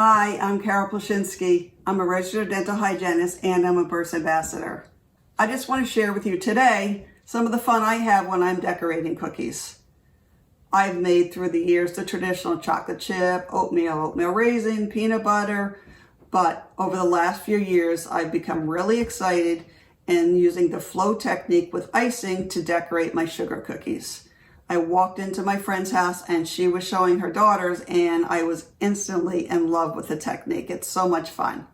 Hi, I'm Carol Plashinsky. I'm a registered dental hygienist and I'm a Burst Ambassador. I just want to share with you today some of the fun I have when I'm decorating cookies. I've made through the years the traditional chocolate chip, oatmeal raisin, peanut butter, but over the last few years I've become really excited in using the flow technique with icing to decorate my sugar cookies. I walked into my friend's house and she was showing her daughters and I was instantly in love with the technique. It's so much fun.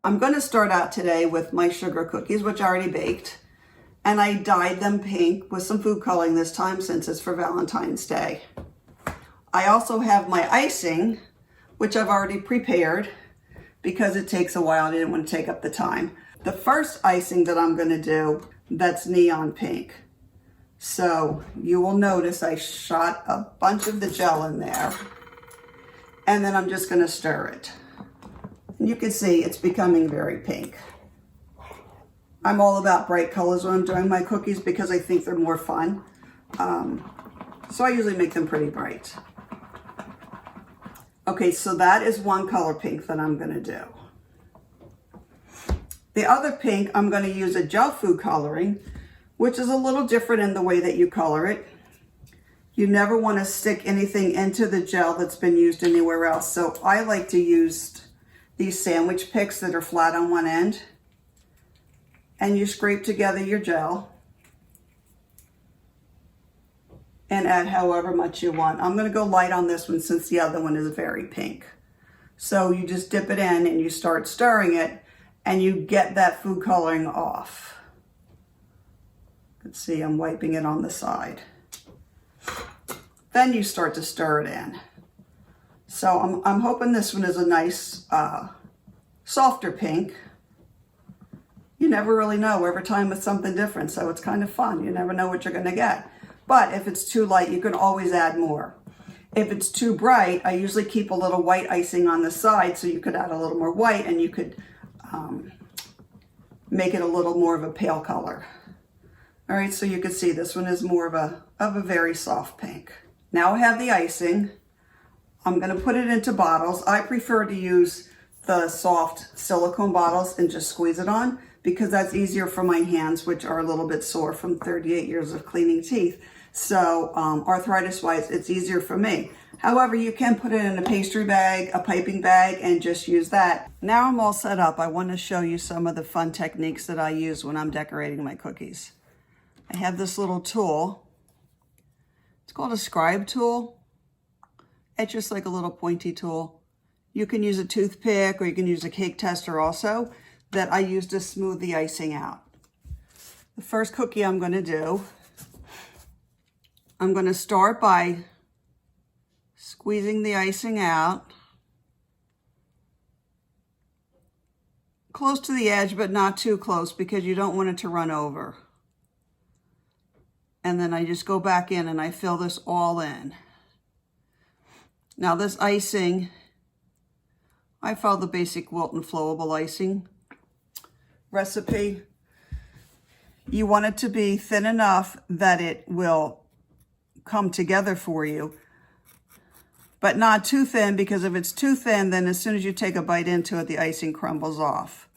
I'm going to start out today with my sugar cookies, which I already baked. And I dyed them pink with some food coloring this time since it's for Valentine's Day. I also have my icing, which I've already prepared because it takes a while. I didn't want to take up the time. The first icing that I'm going to do, that's neon pink. So you will notice I shot a bunch of the gel in there and then I'm just going to stir it. And you can see it's becoming very pink. I'm all about bright colors when I'm doing my cookies because I think they're more fun. So I usually make them pretty bright. Okay, so that is one color pink that I'm going to do. The other pink, I'm going to use a gel food coloring, which is a little different in the way that you color it. You never want to stick anything into the gel that's been used anywhere else. So I like to use these sandwich picks that are flat on one end. And you scrape together your gel and add however much you want. I'm going to go light on this one since the other one is very pink. So you just dip it in and you start stirring it. And you get that food coloring off. Let's see, I'm wiping it on the side. Then you start to stir it in. So I'm hoping this one is a nice, softer pink. You never really know. Every time it's something different, so it's kind of fun. You never know what you're going to get. But if it's too light, you can always add more. If it's too bright, I usually keep a little white icing on the side so you could add a little more white and you could make it a little more of a pale color. All right, so you can see this one is more of a very soft pink. Now I have the icing. I'm going to put it into bottles. I prefer to use the soft silicone bottles and just squeeze it on because that's easier for my hands, which are a little bit sore from 38 years of cleaning teeth. So arthritis-wise, it's easier for me. However, you can put it in a pastry bag, a piping bag, and just use that. Now I'm all set up. I want to show you some of the fun techniques that I use when I'm decorating my cookies. I have this little tool. It's called a Scribe Tool. It's just like a little pointy tool. You can use a toothpick or you can use a cake tester also that I use to smooth the icing out. The first cookie I'm going to do, I'm going to start by squeezing the icing out close to the edge, but not too close because you don't want it to run over. And then I just go back in and I fill this all in. Now this icing, I follow the basic Wilton flowable icing recipe. You want it to be thin enough that it will come together for you, but not too thin, because if it's too thin, then as soon as you take a bite into it, the icing crumbles off.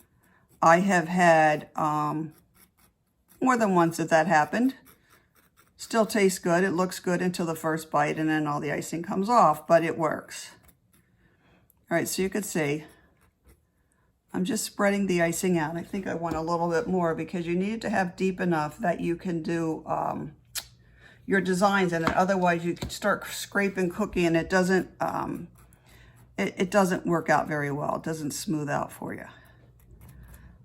I have had more than once that happened. Still tastes good. It looks good until the first bite, and then all the icing comes off, but it works. All right, so you can see, I'm just spreading the icing out. I think I want a little bit more because you need to have deep enough that you can do your designs in it. Otherwise you start scraping cookie and it doesn't it doesn't work out very well. It doesn't smooth out for you.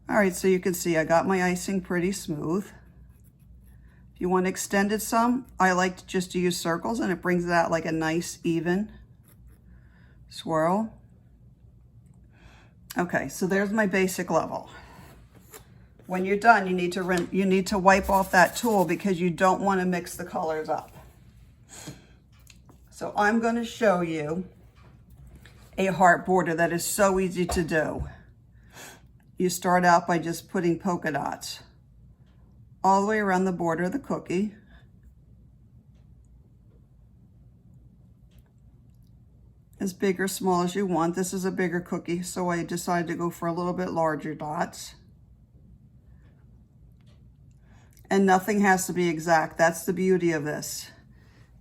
All right, so you can see I got my icing pretty smooth. If you want to extend it some, I like just to use circles and it brings it out like a nice even swirl. Okay, so there's my basic level. When you're done, you need to wipe off that tool because you don't want to mix the colors up. So I'm going to show you a heart border that is so easy to do. You start out by just putting polka dots all the way around the border of the cookie. as big or small as you want. This is a bigger cookie, so I decided to go for a little bit larger dots. And nothing has to be exact. That's the beauty of this.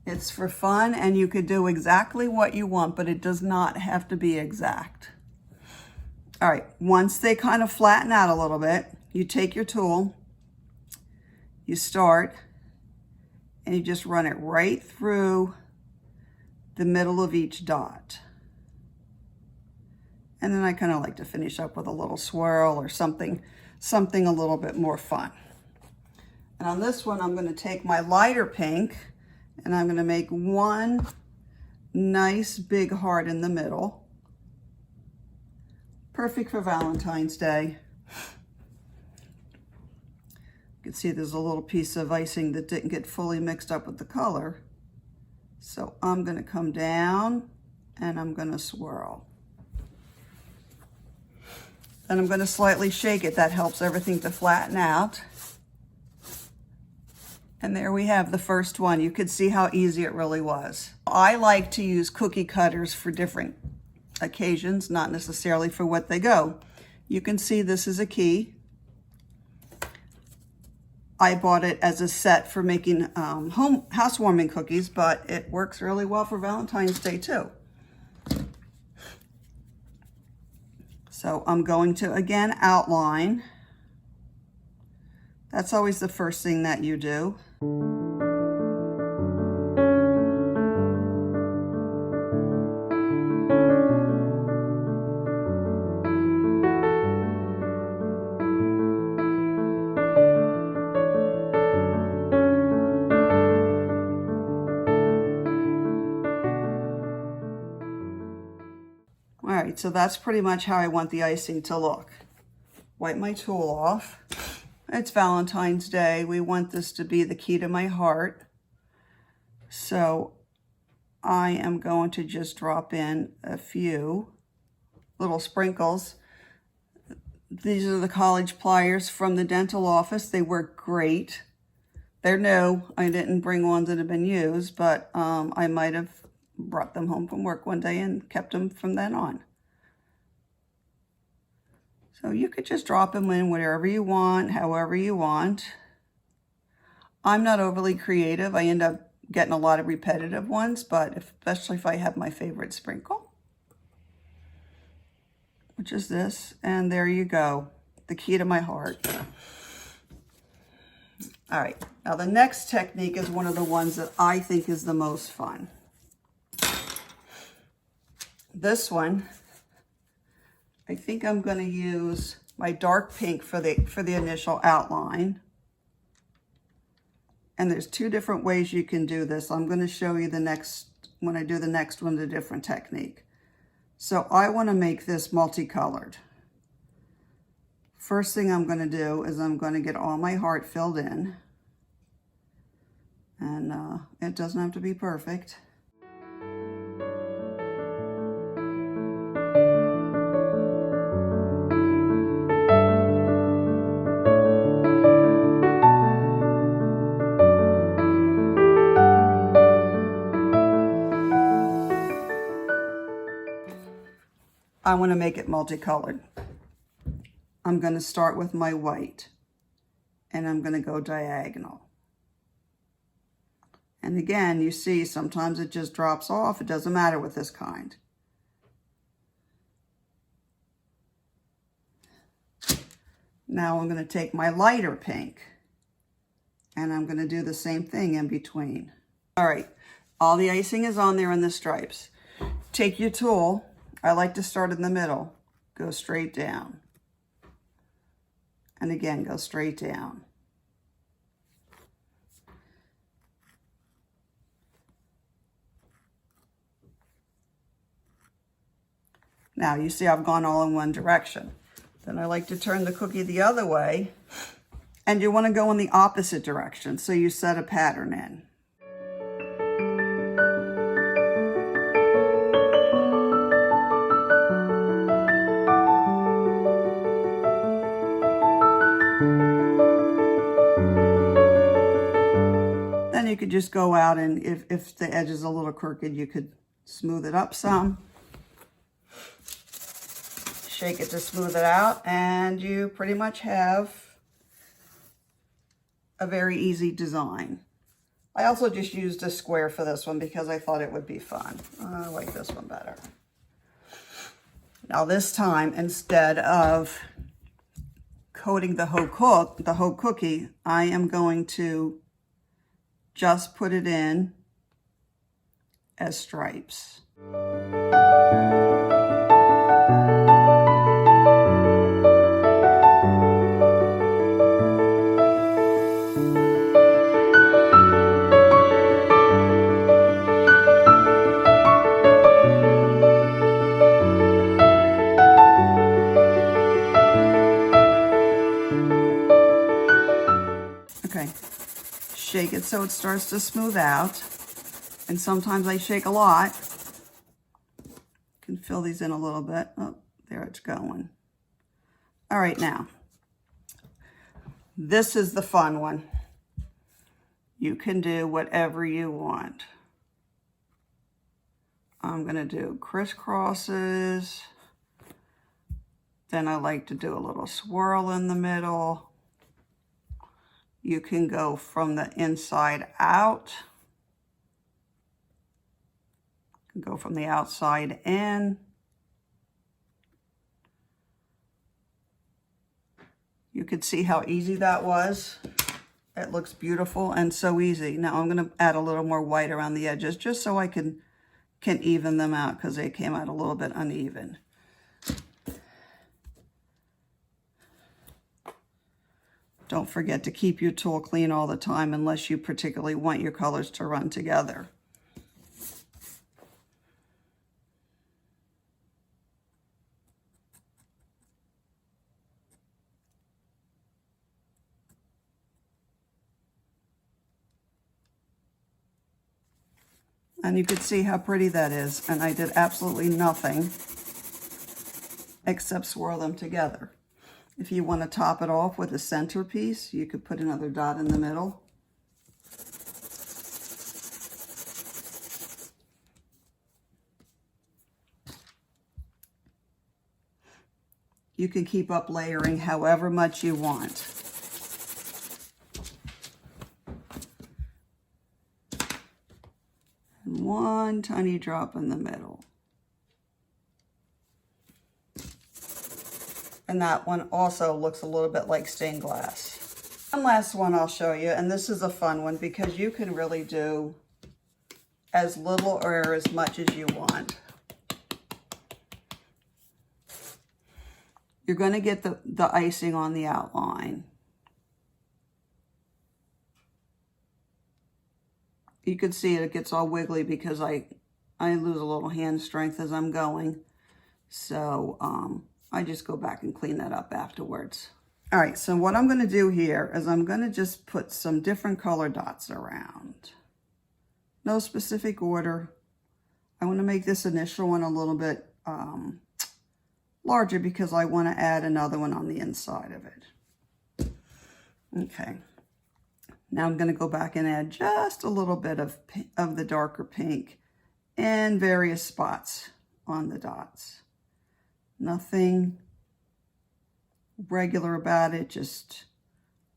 It's for fun, and you could do exactly what you want, but it does not have to be exact. All right, once they kind of flatten out a little bit, you take your tool, you start, and you just run it right through the middle of each dot. And then I kind of like to finish up with a little swirl or something a little bit more fun. And on this one, I'm going to take my lighter pink and I'm going to make one nice big heart in the middle. Perfect for Valentine's Day. You can see there's a little piece of icing that didn't get fully mixed up with the color. So I'm going to come down and I'm going to swirl. Then I'm going to slightly shake it. That helps everything to flatten out. And there we have the first one. You could see how easy it really was. I like to use cookie cutters for different occasions, not necessarily for what they go. You can see this is a key. I bought it as a set for making housewarming cookies, but it works really well for Valentine's Day too. So I'm going to, again, outline. That's always the first thing that you do. All right, so that's pretty much how I want the icing to look. Wipe my tool off. It's Valentine's Day. We want this to be the key to my heart. So I am going to just drop in a few little sprinkles. These are the college pliers from the dental office. They work great. They're new. I didn't bring ones that have been used, but I might have brought them home from work one day and kept them from then on. So you could just drop them in wherever you want, however you want. I'm not overly creative. I end up getting a lot of repetitive ones, but especially if I have my favorite sprinkle, which is this. And there you go, the key to my heart. All right, now the next technique is one of the ones that I think is the most fun. This one, I think I'm going to use my dark pink for the initial outline. And there's two different ways you can do this. I'm going to show you when I do the next one, a different technique. So I want to make this multicolored. First thing I'm going to do is I'm going to get all my heart filled in. And it doesn't have to be perfect. I want to make it multicolored. I'm going to start with my white and I'm going to go diagonal. And again, you see sometimes it just drops off. It doesn't matter with this kind. Now I'm going to take my lighter pink and I'm going to do the same thing in between. All right, all the icing is on there in the stripes. Take your tool. I like to start in the middle, go straight down. And again, go straight down. Now you see I've gone all in one direction. Then I like to turn the cookie the other way, and you want to go in the opposite direction, so you set a pattern in. Then you could just go out and if the edge is a little crooked, you could smooth it up some. shake it to smooth it out, and you pretty much have a very easy design. I also just used a square for this one because I thought it would be fun. I like this one better. Now this time, instead of coating the whole cookie, I am going to just put it in as stripes. Okay, shake it so it starts to smooth out. And sometimes I shake a lot. Can fill these in a little bit. Oh, there it's going. All right, now, this is the fun one. You can do whatever you want. I'm gonna do crisscrosses. Then I like to do a little swirl in the middle. You can go from the inside out. You can go from the outside in. You could see how easy that was. It looks beautiful and so easy. Now I'm gonna add a little more white around the edges just so I can even them out because they came out a little bit uneven. Don't forget to keep your tool clean all the time unless you particularly want your colors to run together. And you can see how pretty that is. And I did absolutely nothing except swirl them together. If you want to top it off with a centerpiece, you could put another dot in the middle. You can keep up layering however much you want. And one tiny drop in the middle. And that one also looks a little bit like stained glass. One last one I'll show you, and this is a fun one because you can really do as little or as much as you want. You're going to get the icing on the outline. You can see it gets all wiggly because I lose a little hand strength as I'm going. So I just go back and clean that up afterwards. All right, so what I'm going to do here is I'm going to just put some different color dots around. No specific order. I want to make this initial one a little bit larger because I want to add another one on the inside of it. Okay. Now I'm going to go back and add just a little bit of the darker pink in various spots on the dots. Nothing regular about it, just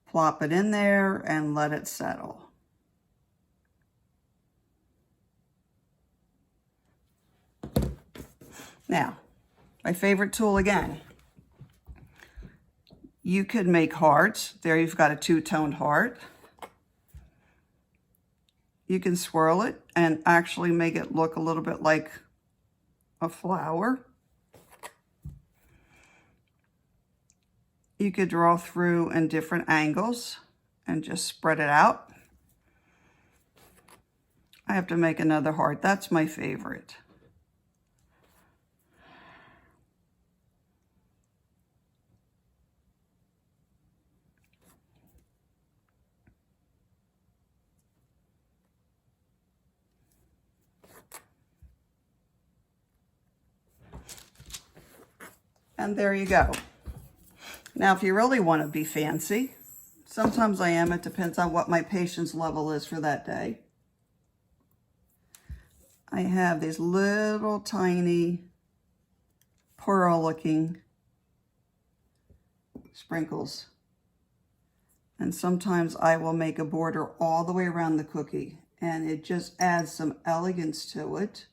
plop it in there and let it settle. Now, my favorite tool again. You could make hearts. There you've got a two-toned heart. You can swirl it and actually make it look a little bit like a flower. You could draw through in different angles and just spread it out. I have to make another heart. That's my favorite. And there you go. Now, if you really want to be fancy, sometimes I am. It depends on what my patience level is for that day. I have these little tiny pearl looking sprinkles. And sometimes I will make a border all the way around the cookie, and it just adds some elegance to it.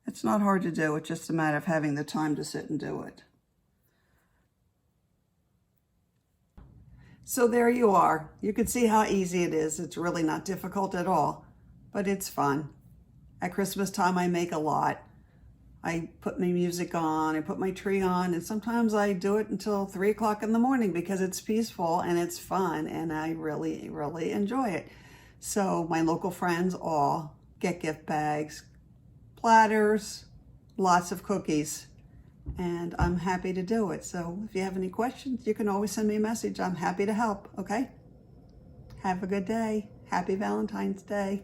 It's not hard to do, it's just a matter of having the time to sit and do it. So there you are. You can see how easy it is. It's really not difficult at all, but it's fun. At Christmas time, I make a lot. I put my music on, I put my tree on, and sometimes I do it until 3 o'clock in the morning because it's peaceful and it's fun and I really, really enjoy it. So my local friends all get gift bags, platters, lots of cookies, and I'm happy to do it. So if you have any questions, you can always send me a message. I'm happy to help, okay? Have a good day. Happy Valentine's Day.